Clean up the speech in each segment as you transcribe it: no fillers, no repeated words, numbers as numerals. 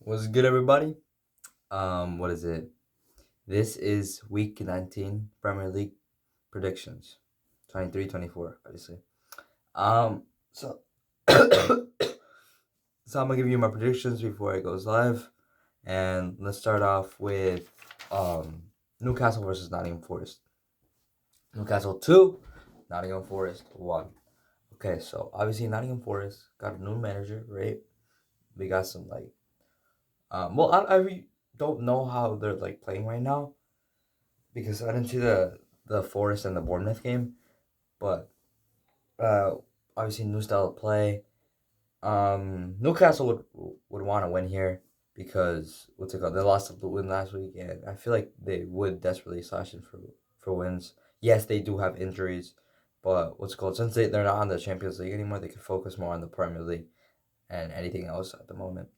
What's good, everybody? What is it? This is week 19 Premier League predictions, 23-24, obviously. So I'm gonna give you my predictions before it goes live, and let's start off with Newcastle versus Nottingham Forest. Newcastle 2, Nottingham Forest 1. Okay, so obviously Nottingham Forest got a new manager, right? We got some I don't know how they're like playing right now because I didn't see the Forest and the Bournemouth game, but uh, obviously new style of play. Newcastle would want to win here because what's it called? They lost to Luton last week, and I feel like they would desperately slash in for wins. Yes, they do have injuries, but what's it called? Since they're not on the Champions League anymore, they can focus more on the Premier League and anything else at the moment.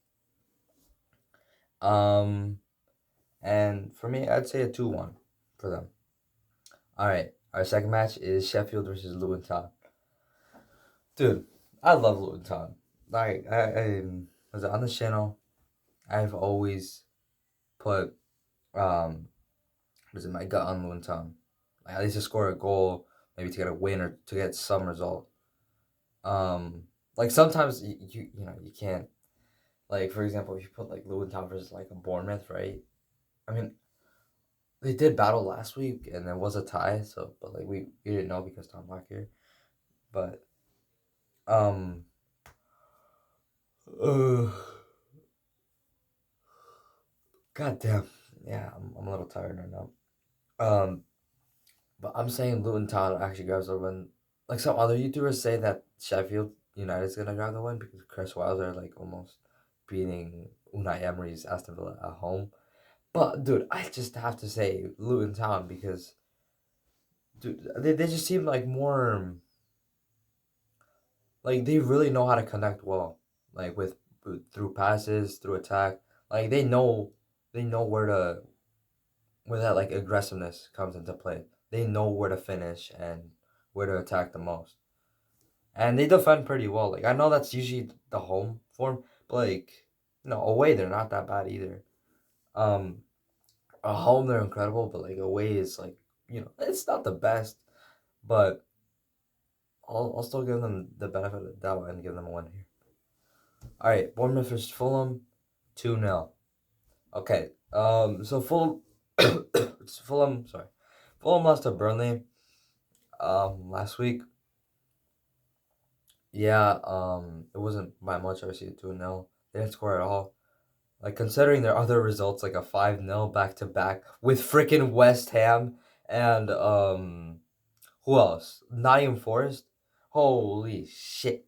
Um, and for me, I'd say a 2-1 for them. All right, our second match is Sheffield versus Luton Town. Dude, I love Luton Town. Like I was on the channel. I've always put was it my gut on Luton Town. Like at least to score a goal, maybe to get a win or to get some result. Like sometimes you can't, like for example if you put like Luton Town versus like a Bournemouth, right? I mean they did battle last week and there was a tie, so but like we didn't know because Tom Black here, but um uh, God damn. Yeah, I'm a little tired right now. Um, but I'm saying Luton Town actually grabs the win. Like some other YouTubers say that Sheffield United's gonna grab the win because Chris Wilder like almost beating Unai Emery's Aston Villa at home. But dude, I just have to say Luton Town because dude, they just seem like more like they really know how to connect well, like with through passes, through attack. Like they know where that like aggressiveness comes into play. They know where to finish and where to attack the most. And they defend pretty well. Like I know that's usually the home form, but like away they're not that bad either. Um at home they're incredible, but like away is like, it's not the best, but I'll still give them the benefit of the doubt and give them a win here. Alright, Bournemouth versus Fulham, 2-0. Okay. So Fulham, sorry. Fulham lost to Burnley last week. Yeah, it wasn't by much. Obviously, 2-0. They didn't score at all. Like considering their other results, like a 5-0 back to back with freaking West Ham and who else? Nottingham Forest. Holy shit,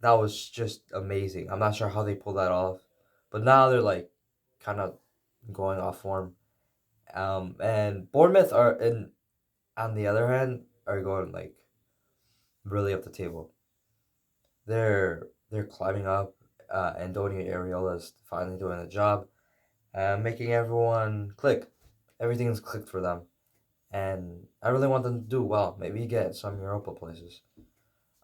that was just amazing. I'm not sure how they pulled that off, but now they're like kind of going off form. And Bournemouth are in on the other hand are going like really up the table. They're climbing up. Antonio Areola's finally doing the job, making everyone click. Everything's clicked for them, and I really want them to do well. Maybe get some Europa places.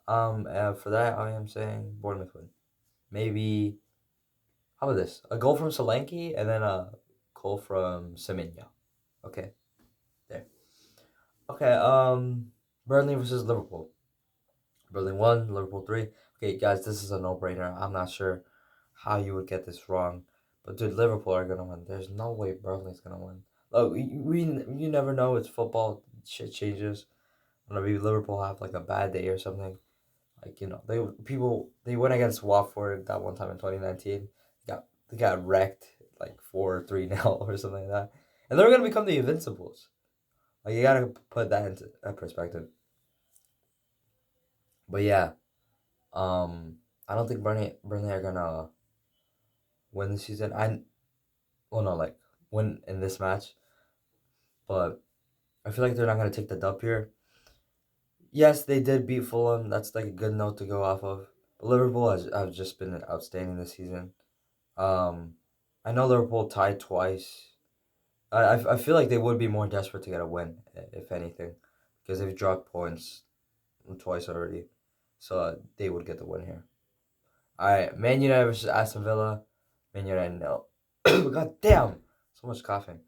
For that, I am saying Bournemouth win. Maybe how about this? A goal from Solanke and then a goal from Semenyo. Okay, there. Okay. Burnley versus Liverpool. Burnley 1, Liverpool 3. Okay, guys, this is a no-brainer. I'm not sure how you would get this wrong. But, dude, Liverpool are going to win. There's no way Burnley's going to win. Look, you never know. It's football. Shit changes. Maybe Liverpool have, like, a bad day or something. Like, they went against Watford that one time in 2019. They got wrecked, like, 4-3-0 or something like that. And they're going to become the Invincibles. Like, you got to put that into perspective. But, yeah. I don't think Burnley are gonna win this season. Well, no, like win in this match, but I feel like they're not gonna take the dub here. Yes, they did beat Fulham. That's like a good note to go off of. But Liverpool has have just been outstanding this season. Um, I know Liverpool tied twice. I feel like they would be more desperate to get a win, if anything, because they've dropped points twice already, so they would get the win here. All right, Man United versus Aston Villa. Man United, no. God damn, so much coughing.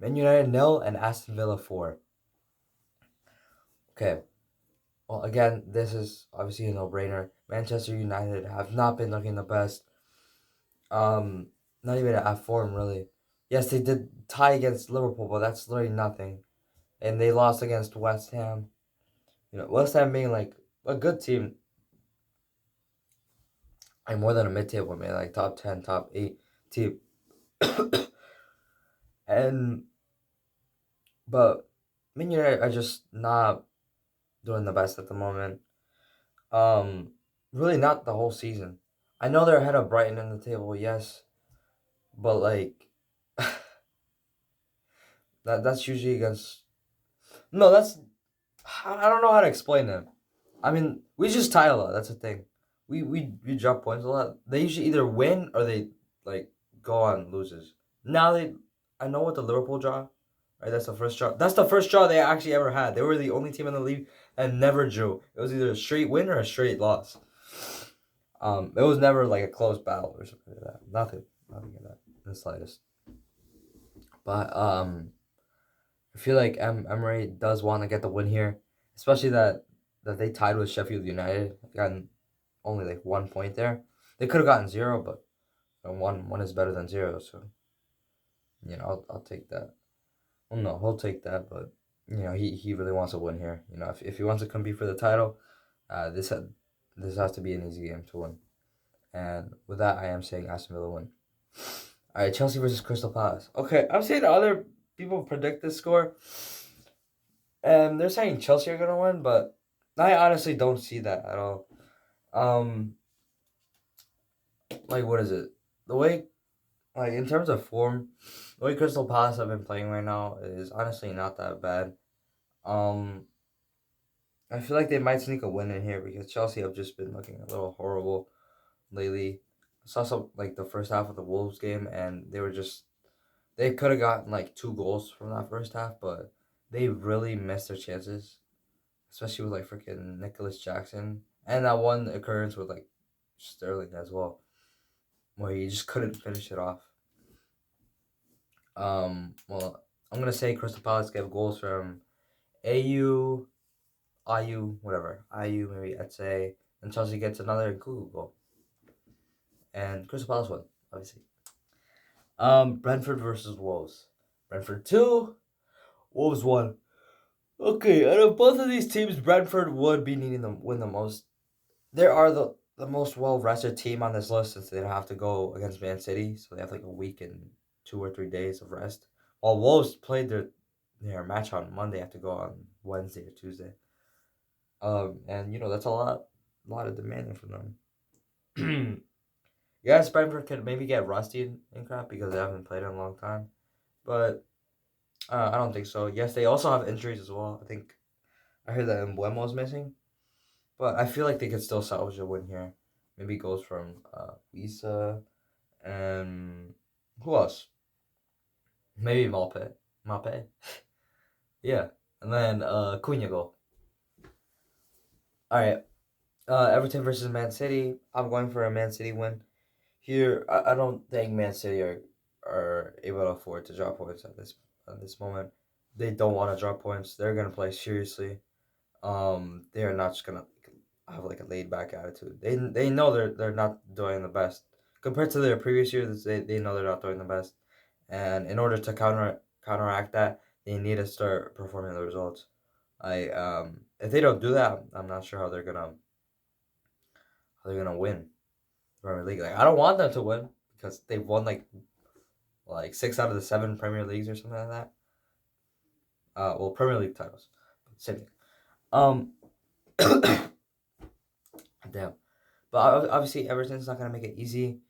Man United 0 and Aston Villa 4. Okay, well, again, this is obviously a no-brainer. Manchester United have not been looking the best. Um, Not even at form really. Yes, they did tie against Liverpool, but that's literally nothing. And they lost against West Ham. West Ham being like a good team, like more than a mid-table man, like top 10, top 8 team. and but Man United are just not doing the best at the moment. Um, Really not the whole season. I know they're ahead of Brighton in the table, yes, but like that's usually against. No, that's I don't know how to explain it. I mean, we just tie a lot. That's the thing. We drop points a lot. They usually either win or they like go on loses. Now I know what the Liverpool draw. Right, that's the first draw. That's the first draw they actually ever had. They were the only team in the league that never drew. It was either a straight win or a straight loss. It was never like a close battle or something like that. Nothing of that in the slightest. But I feel like Emery does want to get the win here, especially that they tied with Sheffield United, gotten only like 1 point there. They could have gotten zero, but one is better than zero. So I'll take that. Well, no, he'll take that, but he really wants to win here. If he wants to compete for the title, this has to be an easy game to win. And with that, I am saying Aston Villa win. All right, Chelsea versus Crystal Palace. Okay, I'm seeing other people predict this score, and they're saying Chelsea are gonna win, but I honestly don't see that at all. Um, like what is it? The way, like in terms of form, the way Crystal Palace have been playing right now is honestly not that bad. Um, I feel like they might sneak a win in here because Chelsea have just been looking a little horrible lately. I saw some like the first half of the Wolves game, and they could have gotten like 2 goals from that first half, but they really missed their chances, especially with like freaking Nicholas Jackson and that one occurrence with like Sterling as well, where he just couldn't finish it off. Well, I'm gonna say Crystal Palace get goals from AU, IU, whatever, IU maybe Etse, and Chelsea gets another Google goal, and Crystal Palace won, obviously. Brentford versus Wolves. Brentford 2, Wolves 1. Okay, out of both of these teams, Brentford would be needing to win the most. They are the most well rested team on this list since they don't have to go against Man City, so they have like a week and 2 or 3 days of rest. While Wolves played their match on Monday, have to go on Wednesday or Tuesday. And that's a lot of demanding from them. Yes, Brentford could maybe get rusty in crap because they haven't played in a long time, but I don't think so. Yes, they also have injuries as well. I think I heard that Mbuemo's missing. But I feel like they could still salvage a win here. Maybe goes from Lisa and who else? Maybe Malpe. Malpe? Yeah. And then Cunha goal. Alright. Everton versus Man City. I'm going for a Man City win. Here I don't think Man City are able to afford to drop points at this moment. They don't want to drop points. They're gonna play seriously. They are not just gonna have like a laid back attitude. They know they're not doing the best compared to their previous years. They know they're not doing the best, and in order to counteract that, they need to start performing the results. If they don't do that, I'm not sure how they're gonna win the Premier League. Like I don't want them to win because they've won like 6 out of the 7 Premier Leagues or something like that. Well, Premier League titles, same thing. Um, damn. But obviously, Everton's not gonna make it easy.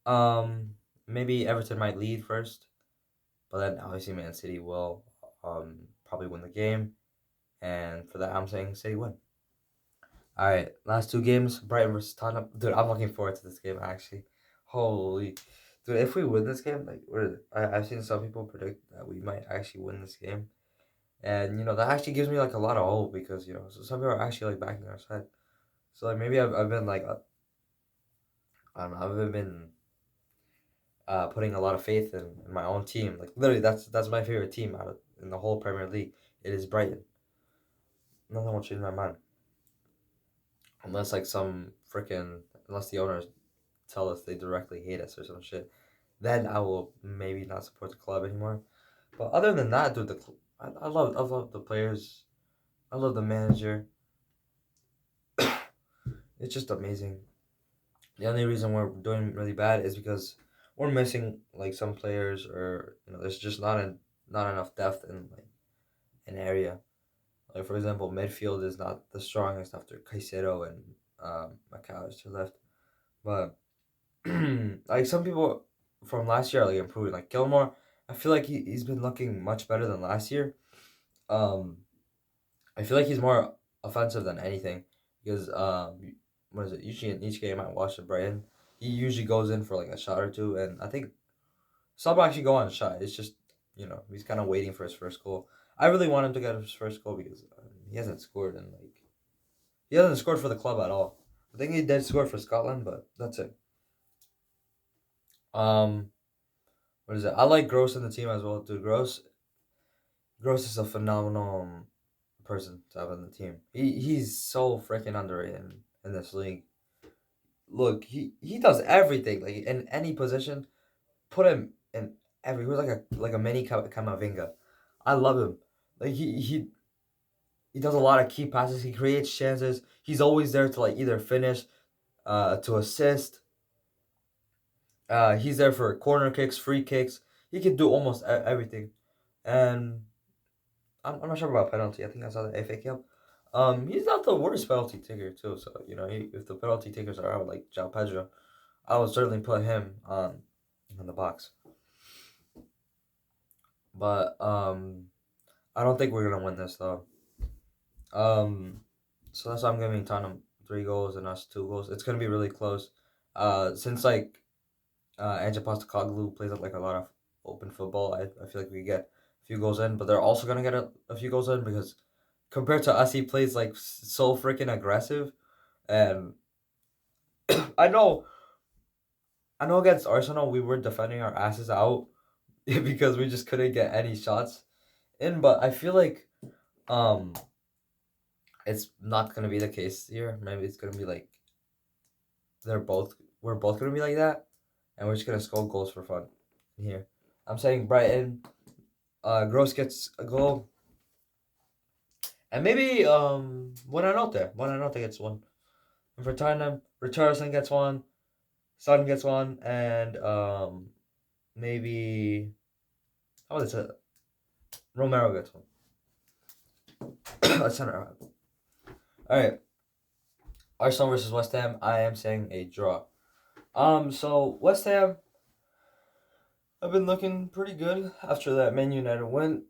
Um, Maybe Everton might lead first, but then obviously Man City will probably win the game, and for that I'm saying City win. All right, last 2 games: Brighton versus Tottenham. Dude, I'm looking forward to this game actually. Holy, dude! If we win this game, like I've seen some people predict that we might actually win this game, and that actually gives me like a lot of hope because so some people are actually like backing our side. So like maybe I've been like I don't know I've been putting a lot of faith in my own team. Like literally, that's my favorite team out of in the whole Premier League. It is Brighton. Nothing will change my mind unless like some freaking unless the owners tell us they directly hate us or some shit. Then I will maybe not support the club anymore. But other than that, dude, I love the players. I love the manager. It's just amazing. The only reason we're doing really bad is because we're missing like some players, or there's just not enough depth in like an area. Like for example, midfield is not the strongest after Caicedo and McAllister left. But like some people from last year are like improving. Like Gilmore, I feel like he's been looking much better than last year. Um, I feel like he's more offensive than anything because what is it? Usually in each game I watch the Brighton, he usually goes in for like a shot or two, and I think some actually go on a shot. It's just he's kind of waiting for his first goal. I really want him to get his first goal because he hasn't scored and like he hasn't scored for the club at all. I think he did score for Scotland, but that's it. Um, what is it? I like Gross in the team as well, dude. Gross is a phenomenal person to have in the team. He's so freaking underrated in this league. Look, he does everything like in any position. Put him in every. He's like a mini Kamavinga. I love him. Like he does a lot of key passes. He creates chances. He's always there to like either finish, to assist. He's there for corner kicks, free kicks. He can do almost everything. And I'm not sure about penalty. I think I saw the FA Cup. He's not the worst penalty taker too. So if the penalty takers are out like João Pedro, I would certainly put him on in the box. But I don't think we're gonna win this though. Um, so that's why I'm giving Tottenham 3 goals and us 2 goals. It's gonna be really close. Since like Ange Postecoglou plays up like a lot of open football, I feel like we get a few goals in, but they're also gonna get a few goals in because compared to us, he plays like so freaking aggressive, and I know, I know against Arsenal we were defending our asses out because we just couldn't get any shots in, but I feel like um it's not gonna be the case here. Maybe it's gonna be like they're both we're both gonna be like that, and we're just gonna score goals for fun here. I'm saying Brighton. Gross gets a goal, and maybe Buonanotte gets one. And for Tottenham, Richarlison gets one, Son gets one, and maybe how is it? Romero gets one. That's center. All right, Arsenal versus West Ham. I am saying a draw. So West Ham have been looking pretty good after that Man United win.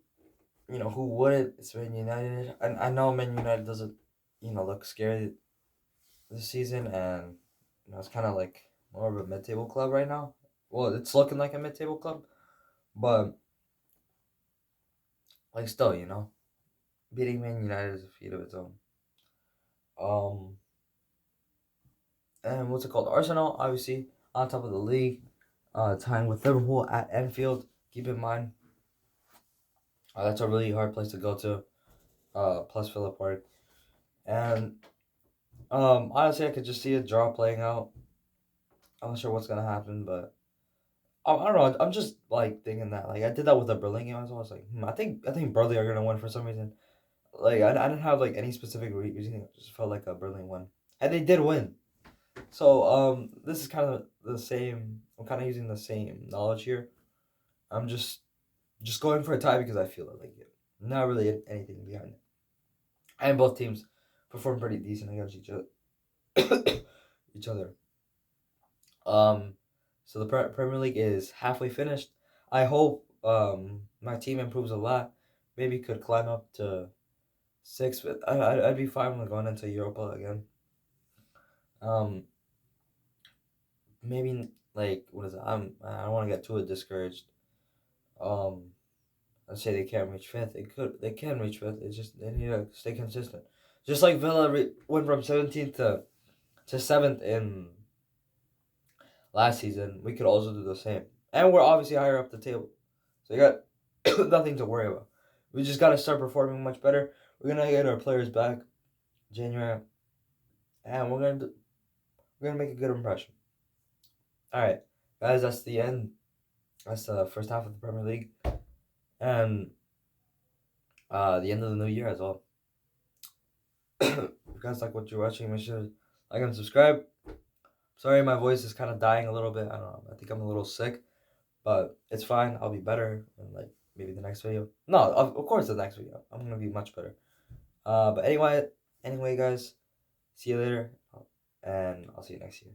Who wouldn't? It's Man United, and I know Man United doesn't, look scary this season, and it's kind of like more of a mid-table club right now. Well, it's looking like a mid-table club, but like still, beating Man United is a feat of its own. Um, and what's it called? Arsenal, obviously on top of the league, tying with Liverpool at Anfield. Keep in mind, that's a really hard place to go to. Plus Villa Park, and honestly, I could just see a draw playing out. I'm not sure what's gonna happen, but I don't know. I'm just like thinking that like I did that with the Berlin game as well. I was like, I think Burnley are gonna win for some reason. Like I didn't have like any specific reason. It just felt like a Berlin win, and they did win. So this is kind of the same. I'm kind of using the same knowledge here. I'm just going for a tie because I feel it. Like not really anything behind it. And both teams perform pretty decent against each other. Um, so the Premier League is halfway finished. I hope my team improves a lot. Maybe could climb up to six, but I'd be fine with going into Europa again. Um, maybe like what is it? I don't want to get too discouraged. Um, let's say they can't reach fifth. They can reach fifth. It's just they need to stay consistent. Just like Villa went from 17th to seventh in last season, we could also do the same. and we're obviously higher up the table. So you got nothing to worry about. We just gotta start performing much better. We're gonna get our players back January, and we're gonna make a good impression. All right, guys, that's the end. That's the first half of the Premier League, and the end of the new year as well. If you guys like what you're watching, make sure to like and subscribe. Sorry, my voice is kind of dying a little bit. I don't know. I think I'm a little sick, but it's fine. I'll be better in like maybe the next video. No, of course the next video. I'm gonna be much better. But anyway, guys, see you later, and I'll see you next year.